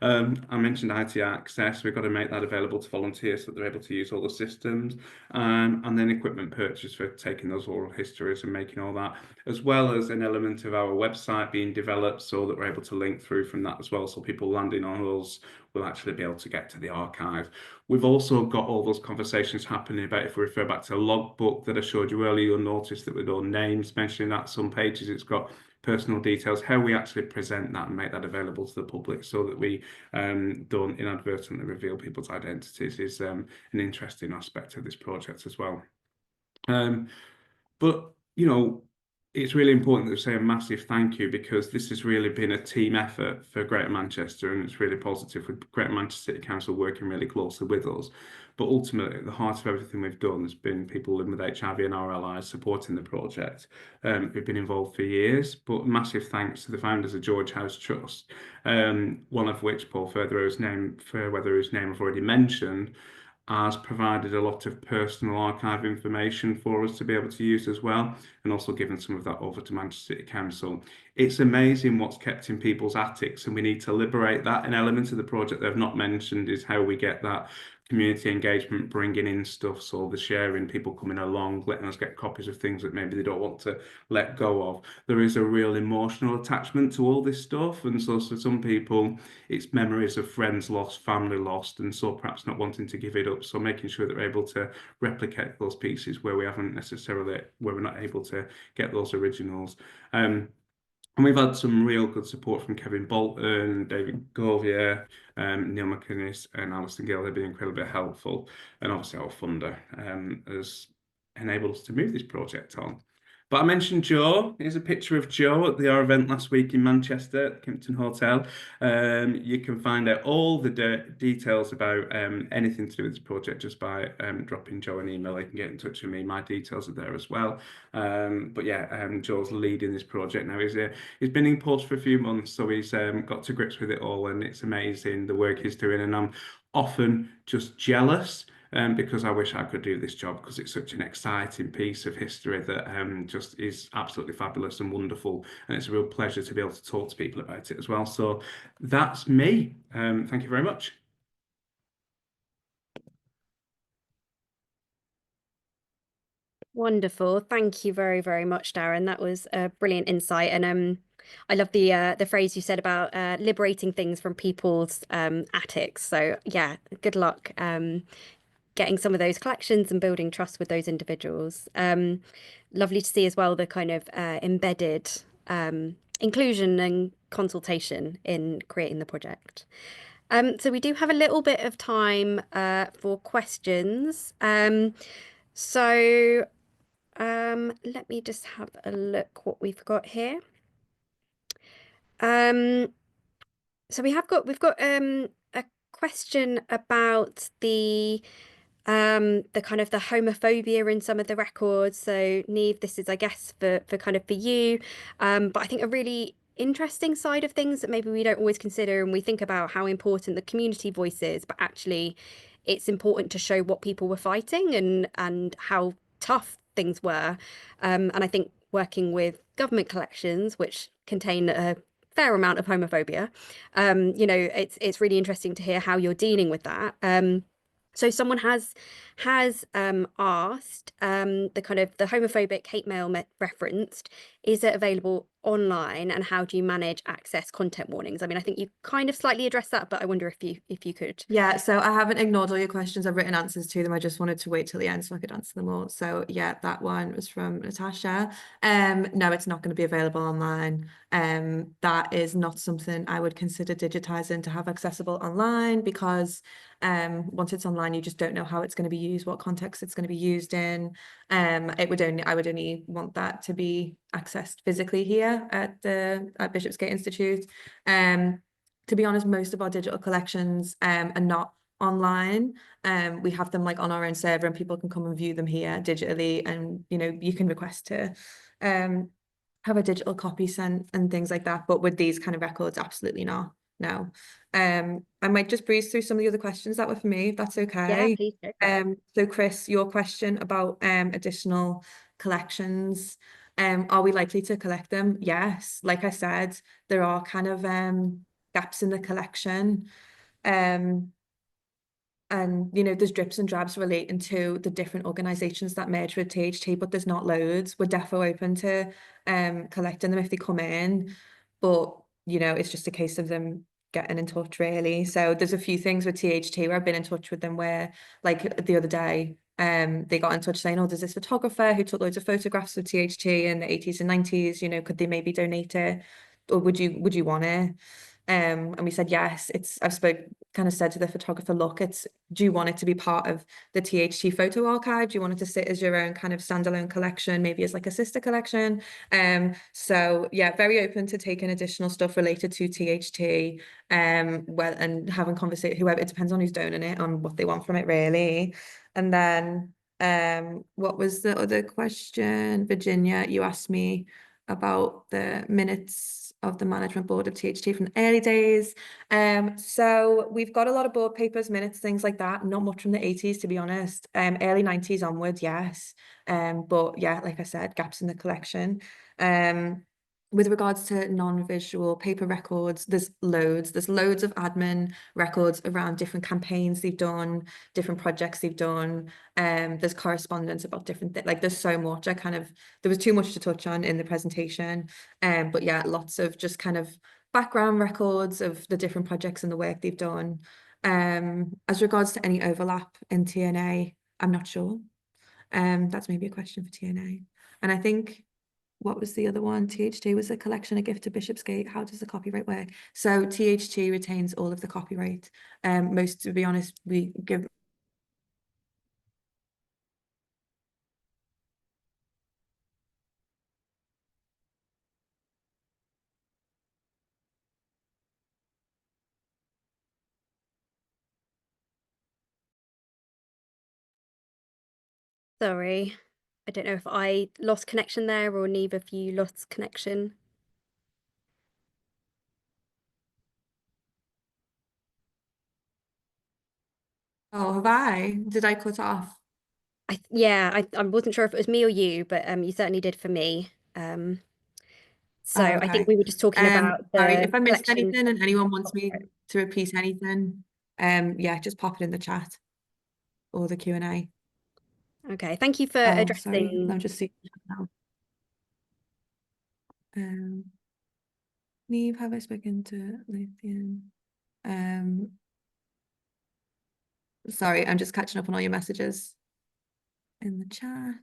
I mentioned IT access. We've got to make that available to volunteers so that they're able to use all the systems, and then equipment purchase for taking those oral histories and making all that, as well as an element of our website being developed so that we're able to link through from that as well, so people landing on us will actually be able to get to the archive. We've also got all those conversations happening about, if we refer back to a logbook that I showed you earlier, you'll notice that with all names mentioning that, some pages it's got personal details, how we actually present that and make that available to the public so that we don't inadvertently reveal people's identities is an interesting aspect of this project as well. But, you know, it's really important to say a massive thank you, because this has really been a team effort for Greater Manchester, and it's really positive with Greater Manchester City Council working really closely with us. But ultimately, at the heart of everything we've done has been people living with HIV and our allies supporting the project. We've been involved for years, but massive thanks to the founders of George House Trust, one of which, Paul Fairweather, whose name I've already mentioned, has provided a lot of personal archive information for us to be able to use as well, and also given some of that over to Manchester City Council. It's amazing what's kept in people's attics, and we need to liberate that. An element of the project they've not mentioned is how we get that community engagement, bringing in stuff, so the sharing, people coming along, letting us get copies of things that maybe they don't want to let go of. There is a real emotional attachment to all this stuff, and so for some people it's memories of friends lost, family lost, and so perhaps not wanting to give it up, so making sure that we're able to replicate those pieces where we're not able to get those originals. And we've had some real good support from Kevin Bolton, David Govier, Niamh McInnes and Alison Gill. They've been incredibly helpful. And obviously our funder has enabled us to move this project on. But I mentioned Joe. Here's a picture of Joe at our event last week in Manchester at the Kimpton Hotel. You can find out all the details about anything to do with this project just by dropping Joe an email. You can get in touch with me. My details are there as well. But yeah, Joe's leading this project now. He's been in post for a few months, so he's got to grips with it all, and it's amazing the work he's doing. And I'm often just jealous because I wish I could do this job, because it's such an exciting piece of history that just is absolutely fabulous and wonderful. And it's a real pleasure to be able to talk to people about it as well. So that's me. Thank you very much. Wonderful. Thank you very, very much, Darren. That was a brilliant insight. And I love the phrase you said about liberating things from people's attics. So yeah, good luck getting some of those collections and building trust with those individuals. Lovely to see as well the kind of embedded inclusion and consultation in creating the project. So we do have a little bit of time for questions. So let me just have a look what we've got here. So we've got a question about the kind of the homophobia in some of the records. So Niamh, this is, I guess, for kind of for you, but I think a really interesting side of things that maybe we don't always consider, and we think about how important the community voice is, but actually it's important to show what people were fighting and how tough things were. And I think working with government collections, which contain a fair amount of homophobia, you know, it's really interesting to hear how you're dealing with that. So someone has asked the kind of the homophobic hate mail referenced, is it available online, and how do you manage access content warnings? I mean, I think you kind of slightly addressed that, but I wonder if you could. Yeah, so I haven't ignored all your questions. I've written answers to them. I just wanted to wait till the end so I could answer them all. So yeah, that one was from Natasha. No, it's not going to be available online. That is not something I would consider digitizing to have accessible online, because once it's online, you just don't know how it's going to be used, what context it's going to be used in. I would only want that to be accessed physically here at Bishopsgate Institute. To be honest, most of our digital collections are not online. We have them like on our own server, and people can come and view them here digitally, and you know, you can request to have a digital copy sent and things like that. But with these kind of records, absolutely not. No. I might just breeze through some of the other questions that were for me, if that's okay. Yeah, please go. So Chris, your question about additional collections, are we likely to collect them? Yes, like I said, there are kind of gaps in the collection, and you know, there's drips and drabs relating to the different organisations that merge with THT, but there's not loads. We're defo open to collecting them if they come in, but you know, it's just a case of them getting in touch, really. So there's a few things with THT where I've been in touch with them, where like the other day they got in touch saying, oh, there's this photographer who took loads of photographs of THT in the 80s and 90s, you know, could they maybe donate it, or would you want it? And we said yes. I've kind of said to the photographer, look, do you want it to be part of the THT photo archive? Do you want it to sit as your own kind of standalone collection, maybe as like a sister collection? So yeah, very open to taking additional stuff related to THT, well, and having conversation, whoever, it depends on who's donating it, on what they want from it, really. And then what was the other question? Virginia, you asked me about the minutes of the management board of THT from the early days. So we've got a lot of board papers, minutes, things like that. Not much from the 80s, to be honest. Early 90s onwards, yes. But yeah, like I said, gaps in the collection. With regards to non-visual paper records, there's loads of admin records around different campaigns they've done, different projects they've done. There's correspondence about different things. Like, there's so much. There was too much to touch on in the presentation. But yeah, lots of just kind of background records of the different projects and the work they've done. As regards to any overlap in TNA, I'm not sure. That's maybe a question for TNA. And I think, what was the other one? THT was a collection, a gift to Bishopsgate. How does the copyright work? So THT retains all of the copyright. To be honest, we give Sorry, I don't know if I lost connection there or Niamh, if you lost connection. Oh, have I? Did I cut off? I wasn't sure if it was me or you, but you certainly did for me. So Oh, I think okay. we were just talking about Sorry, the if I missed collection. anything and anyone wants me to repeat anything, yeah, just pop it in the chat or the Q&A. Okay, thank you for Oh, sorry, addressing. I'm just seeing it now. Niamh, have I spoken to Lucian? Sorry, I'm just catching up on all your messages in the chat.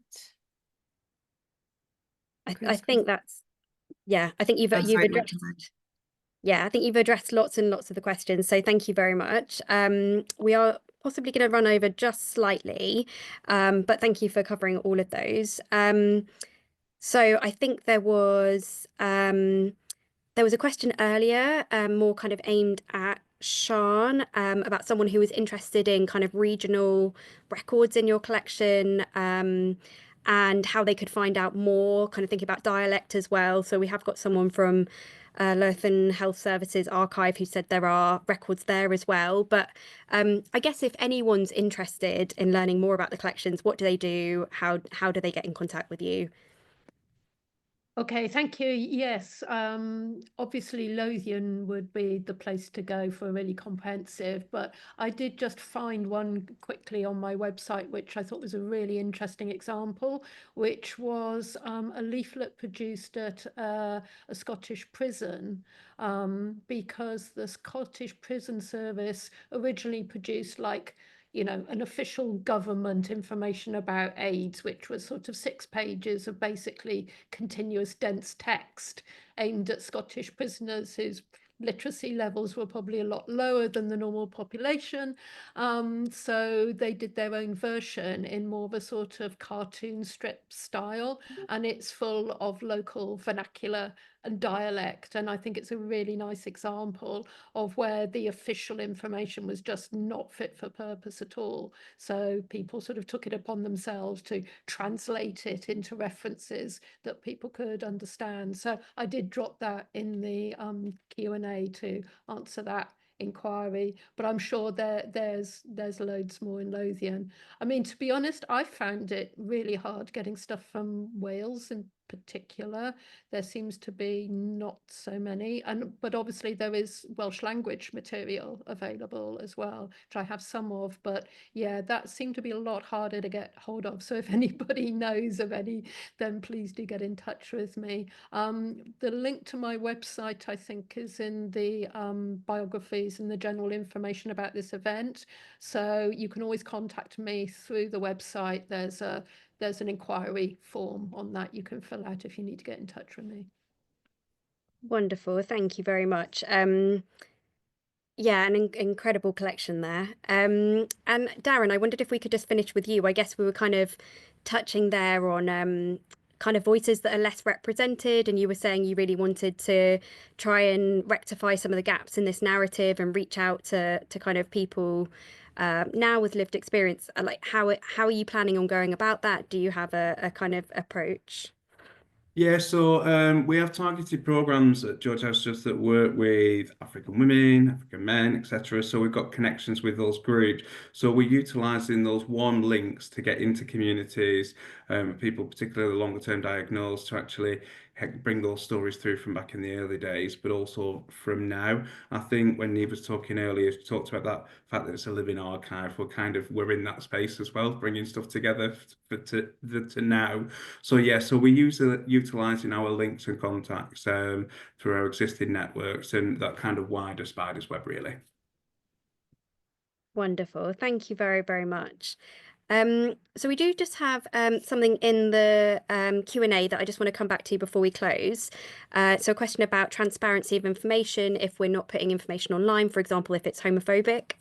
I think that's, yeah, I think you've Oh, sorry, it went addressed. to red. Yeah, I think you've addressed lots and lots of the questions, so thank you very much. We are possibly going to run over just slightly, but thank you for covering all of those. So I think there was a question earlier, more kind of aimed at Siân, about someone who was interested in kind of regional records in your collection, and how they could find out more, kind of thinking about dialect as well. So we have got someone from Lothian Health Services Archive who said there are records there as well. But I guess if anyone's interested in learning more about the collections, what do they do? How do they get in contact with you? Okay, thank you. Yes, obviously Lothian would be the place to go for a really comprehensive, but I did just find one quickly on my website, which I thought was a really interesting example, which was a leaflet produced at a Scottish prison, because the Scottish Prison Service originally produced an official government information about AIDS, which was sort of 6 pages of basically continuous dense text aimed at Scottish prisoners whose literacy levels were probably a lot lower than the normal population. So they did their own version in more of a sort of cartoon strip style, and it's full of local vernacular and dialect. And I think it's a really nice example of where the official information was just not fit for purpose at all. So people sort of took it upon themselves to translate it into references that people could understand. So I did drop that in the Q&A to answer that inquiry, but I'm sure there's loads more in Lothian. I mean, to be honest, I found it really hard getting stuff from Wales in particular. There seems to be not so many, but obviously there is Welsh language material available as well, which I have some of, but yeah, that seemed to be a lot harder to get hold of. So if anybody knows of any, then please do get in touch with me. The link to my website, I think, is in the biographies and the general information about this event. So you can always contact me through the website. There's an inquiry form on that you can fill out if you need to get in touch with me. Wonderful, thank you very much. Yeah, an incredible collection there. And Darren, I wondered if we could just finish with you. I guess we were kind of touching there on kind of voices that are less represented, and you were saying you really wanted to try and rectify some of the gaps in this narrative and reach out to kind of people now with lived experience. Like, how are you planning on going about that? Do you have a kind of approach? Yeah, so we have targeted programs at George House Trust that work with African women, African men, etc. So we've got connections with those groups. So we're utilising those warm links to get into communities, people particularly longer term diagnosed, to actually bring those stories through from back in the early days, but also from now. I think when Niamh was talking earlier, she talked about that fact that it's a living archive. We're in that space as well, bringing stuff together to now. So yeah, so we utilising our links and contacts through our existing networks and that kind of wider spider's web, really. Wonderful. Thank you very, very much. So we do just have something in the Q&A that I just want to come back to before we close. So a question about transparency of information if we're not putting information online, for example, if it's homophobic.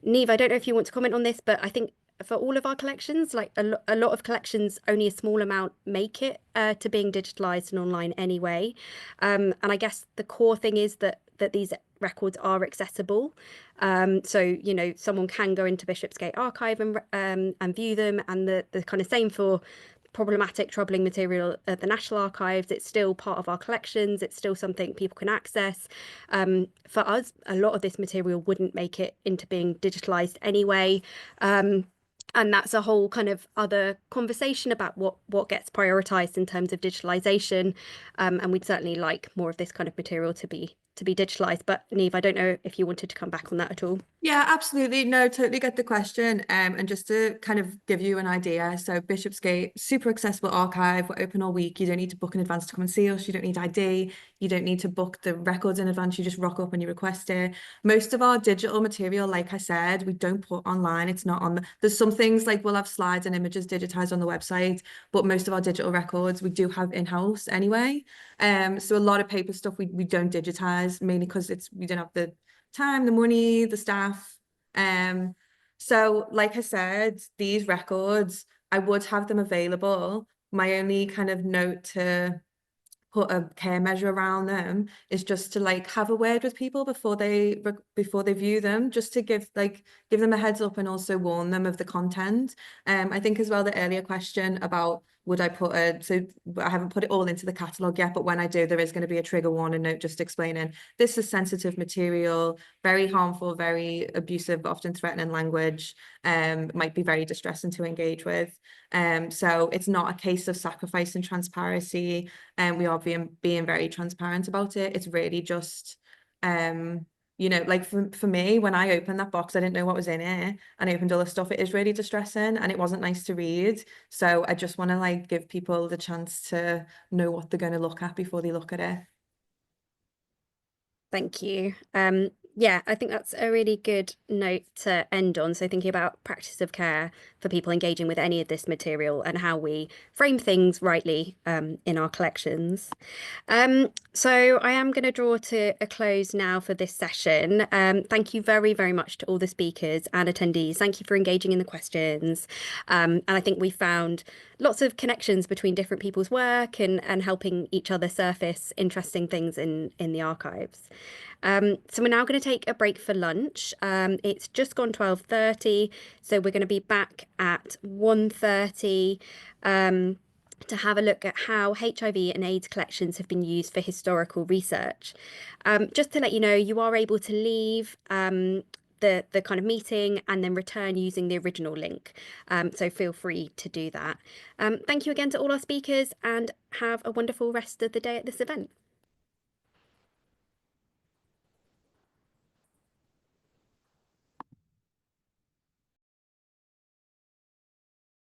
Niamh, I don't know if you want to comment on this, but I think for all of our collections, like a lot of collections, only a small amount make it to being digitalized and online anyway. And I guess the core thing is that that these records are accessible. So, you know, someone can go into Bishopsgate Archive and view them, and the kind of same for problematic, troubling material at the National Archives. It's still part of our collections. It's still something people can access. For us, a lot of this material wouldn't make it into being digitalized anyway. And that's a whole kind of other conversation about what gets prioritized in terms of digitalization. And we'd certainly like more of this kind of material to be digitalized. But Niamh, I don't know if you wanted to come back on that at all. Yeah, absolutely. No, totally get the question. And just to kind of give you an idea, so Bishopsgate, super accessible archive. We're open all week. You don't need to book in advance to come and see us. You don't need ID. You don't need to book the records in advance. You just rock up and you request it. Most of our digital material, like I said, we don't put online. It's not on there's some things like we'll have slides and images digitized on the website, but most of our digital records we do have in-house anyway. So a lot of paper stuff we don't digitize, mainly because we don't have the time, the money, the staff. So like I said, these records, I would have them available. My only kind of note to put a care measure around them is just to like have a word with people before they view them, just to give them a heads up and also warn them of the content. I think as well the earlier question about would I put so I haven't put it all into the catalogue yet, but when I do, there is going to be a trigger warning note just explaining this is sensitive material, very harmful, very abusive, often threatening language, might be very distressing to engage with. So it's not a case of sacrificing transparency, and we are being very transparent about it. It's really just you know, like for me, when I opened that box, I didn't know what was in it, and I opened all the stuff. It is really distressing and it wasn't nice to read. So I just want to like give people the chance to know what they're going to look at before they look at it. Thank you. Yeah, I think that's a really good note to end on. So thinking about practice of care for people engaging with any of this material and how we frame things rightly in our collections. So I am going to draw to a close now for this session. Thank you very, very much to all the speakers and attendees. Thank you for engaging in the questions. And I think we found lots of connections between different people's work and helping each other surface interesting things in the archives. So we're now going to take a break for lunch. It's just gone 12:30, so we're going to be back at 1:30 to have a look at how HIV and AIDS collections have been used for historical research. Just to let you know, you are able to leave the kind of meeting and then return using the original link. So feel free to do that. Thank you again to all our speakers, and have a wonderful rest of the day at this event.